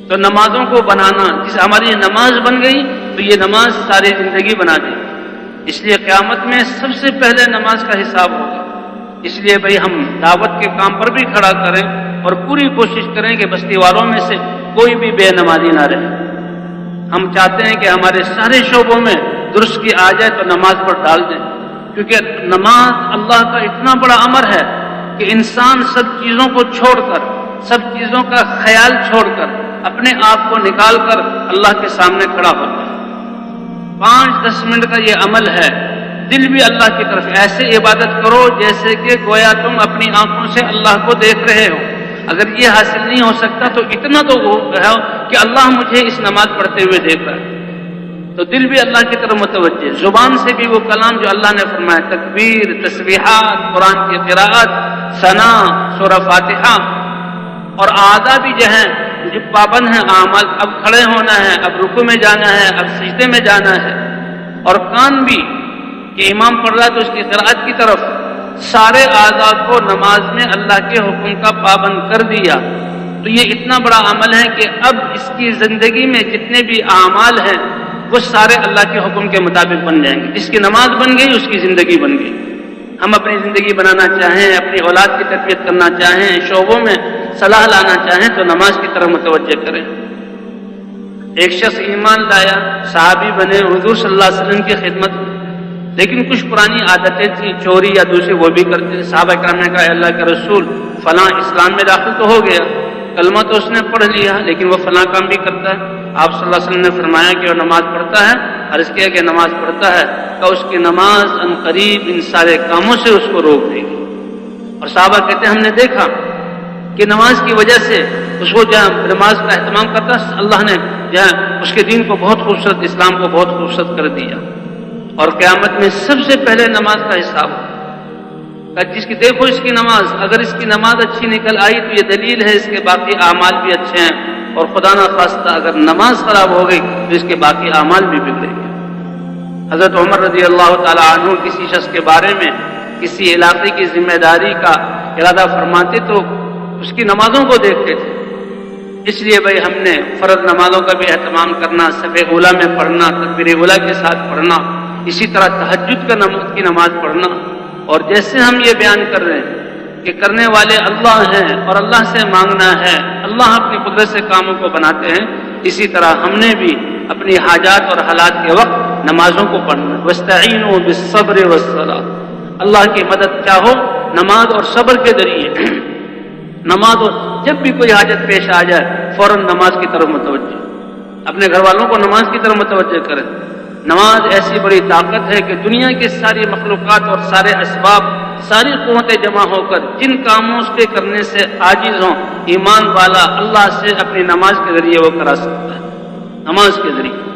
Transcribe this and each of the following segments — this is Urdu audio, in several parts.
تو نمازوں کو بنانا، جس ہماری نماز بن گئی تو یہ نماز ساری زندگی بنا دے گی۔ اس لیے قیامت میں سب سے پہلے نماز کا حساب ہوگا۔ اس لیے بھائی ہم دعوت کے کام پر بھی کھڑا کریں اور پوری کوشش کریں کہ بستی والوں میں سے کوئی بھی بے نمازی نہ رہے۔ ہم چاہتے ہیں کہ ہمارے سارے شعبوں میں درستی آ جائے تو نماز پر ڈال دیں، کیونکہ نماز اللہ کا اتنا بڑا امر ہے کہ انسان سب چیزوں کو چھوڑ کر، سب چیزوں کا خیال چھوڑ کر، اپنے آپ کو نکال کر اللہ کے سامنے کھڑا ہوتا ہے۔ 5-10 منٹ کا یہ عمل ہے، دل بھی اللہ کی طرف ایسے عبادت کرو جیسے کہ گویا تم اپنی آنکھوں سے اللہ کو دیکھ رہے ہو۔ اگر یہ حاصل نہیں ہو سکتا تو اتنا تو ہے کہ اللہ مجھے اس نماز پڑھتے ہوئے دیکھ رہا ہے، تو دل بھی اللہ کی طرف متوجہ، زبان سے بھی وہ کلام جو اللہ نے فرمایا، تکبیر، تسبیحات، قرآن کی قراءت، ثنا، سورہ فاتحہ، اور اعضاء بھی جو ہیں جو پابند ہیں اعمال، اب کھڑے ہونا ہے، اب رکوع میں جانا ہے، اب سجدے میں جانا ہے، اور کان بھی کہ امام پڑھ رہا ہے تو اس کی قراءت کی طرف، سارے اعضاء کو نماز میں اللہ کے حکم کا پابند کر دیا۔ تو یہ اتنا بڑا عمل ہے کہ اب اس کی زندگی میں جتنے بھی اعمال ہیں وہ سارے اللہ کے حکم کے مطابق بن جائیں گے۔ جس کی نماز بن گئی اس کی زندگی بن گئی۔ ہم اپنی زندگی بنانا چاہیں، اپنی اولاد کی تربیت کرنا چاہیں، شعبوں میں صلاح لانا چاہیں تو نماز کی طرف متوجہ کریں۔ ایک شخص ایمان لایا، صحابی بنے، حضور صلی اللہ علیہ وسلم کی خدمت میں، لیکن کچھ پرانی عادتیں تھیں، چوری یا دوسری وہ بھی کرتے تھے۔ صحابہ کرام نے کہا اے اللہ کے رسول، فلاں اسلام میں داخل تو ہو گیا، کلمہ تو اس نے پڑھ لیا، لیکن وہ فلاں کام بھی کرتا ہے۔ آپ صلی اللہ علیہ وسلم نے فرمایا کہ وہ نماز پڑھتا ہے، عرض کیا کہ نماز پڑھتا ہے، کہ اس کی نماز ان قریب ان سارے کاموں سے اس کو روک دے گی۔ اور صحابہ کہتے ہیں ہم نے دیکھا کہ نماز کی وجہ سے اس کو جہاں نماز کا اہتمام کرتا، اللہ نے جہاں اس کے دین کو بہت خوبصورت، اسلام کو بہت خوبصورت کر دیا۔ اور قیامت میں سب سے پہلے نماز کا حساب، جس کی دیکھو اس کی نماز، اگر اس کی نماز اچھی نکل آئی تو یہ دلیل ہے اس کے باقی اعمال بھی اچھے ہیں، اور خدا نہ خواستہ اگر نماز خراب ہو گئی تو اس کے باقی اعمال بھی بگڑیں گے۔ حضرت عمر رضی اللہ تعالی عنہ کسی شخص کے بارے میں کسی علاقے کی ذمہ داری کا ارادہ فرماتے تو اس کی نمازوں کو دیکھتے تھے۔ اس لیے بھائی ہم نے فرض نمازوں کا بھی اہتمام کرنا، صف اولیٰ میں پڑھنا، تکبیر اولیٰ کے ساتھ پڑھنا، اسی طرح تہجد کی نماز پڑھنا۔ اور جیسے ہم یہ بیان کر رہے ہیں کہ کرنے والے اللہ ہیں اور اللہ سے مانگنا ہے، اللہ اپنی قدرت سے کاموں کو بناتے ہیں، اسی طرح ہم نے بھی اپنی حاجات اور حالات کے وقت نمازوں کو پڑھنا۔ وَاسْتَعِينُوا بِالصَّبْرِ وَالصَّلَاةِ، اللہ کی مدد چاہو نماز اور صبر کے ذریعے۔ نماز، اور جب بھی کوئی حاجت پیش آ جائے فوراً نماز کی طرف متوجہ، اپنے گھر والوں کو نماز کی طرف متوجہ کریں۔ نماز ایسی بڑی طاقت ہے کہ دنیا کی ساری مخلوقات اور سارے اسباب، ساری قوتیں جمع ہو کر جن کاموں کے کرنے سے عاجز ہوں، ایمان والا اللہ سے اپنی نماز کے ذریعے وہ کرا سکتا ہے۔ نماز کے ذریعے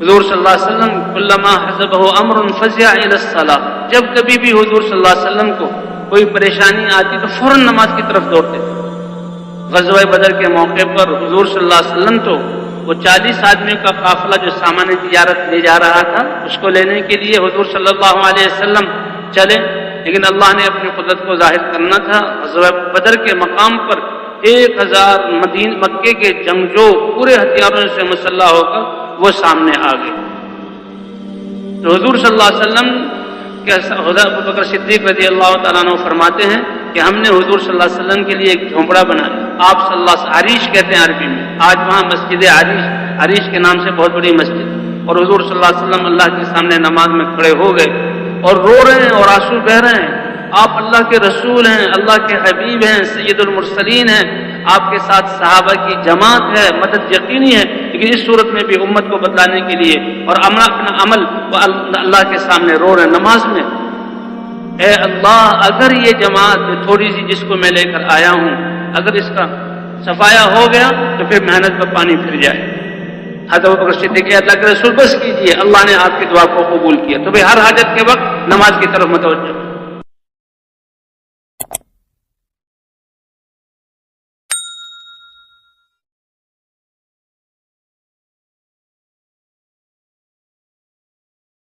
حضور صلی اللہ علیہ وسلم کلما حزبہ امر فزع الی الصلاۃ، جب کبھی بھی حضور صلی اللہ علیہ وسلم کو کوئی پریشانی آتی تو فوراً نماز کی طرف دوڑتے تھے۔ غزوہ بدر کے موقع پر حضور صلی اللہ علیہ وسلم تو وہ 40 آدمیوں کا قافلہ جو سامان تجارت لے جا رہا تھا اس کو لینے کے لیے حضور صلی اللہ علیہ وسلم چلے، لیکن اللہ نے اپنی قدرت کو ظاہر کرنا تھا۔ غزوہ بدر کے مقام پر 1000 مکے کے جنگجو پورے ہتھیاروں سے مسلح ہو کر وہ سامنے آ گئے۔ تو حضور صلی اللہ علیہ وسلم کہ حضرت ابوبکر صدیق رضی اللہ تعالیٰ عنہ فرماتے ہیں کہ ہم نے حضور صلی اللہ علیہ وسلم کے لیے ایک جھونپڑا بنایا، آپ صلی اللہ علیہ وسلم، عریش کہتے ہیں عربی میں، آج وہاں مسجد عریش کے نام سے بہت بڑی مسجد، اور حضور صلی اللہ علیہ وسلم اللہ کے سامنے نماز میں کھڑے ہو گئے اور رو رہے ہیں اور آنسو بہ رہے ہیں۔ آپ اللہ کے رسول ہیں، اللہ کے حبیب ہیں، سید المرسلین ہیں، آپ کے ساتھ صحابہ کی جماعت ہے، مدد یقینی ہے، لیکن اس صورت میں بھی امت کو بتلانے کے لیے اور اپنا عمل وہ اللہ کے سامنے رو رہے ہیں نماز میں۔ اے اللہ، اگر یہ جماعت تھوڑی سی جس کو میں لے کر آیا ہوں اگر اس کا صفایا ہو گیا تو پھر محنت پر پانی پھر جائے۔ حضرت ابوبکر صدیق اللہ کے رسول بس کیجئے، اللہ نے آپ کی دعا کو قبول کیا۔ تو بھئی ہر حاجت کے وقت نماز کی طرف متوجہ۔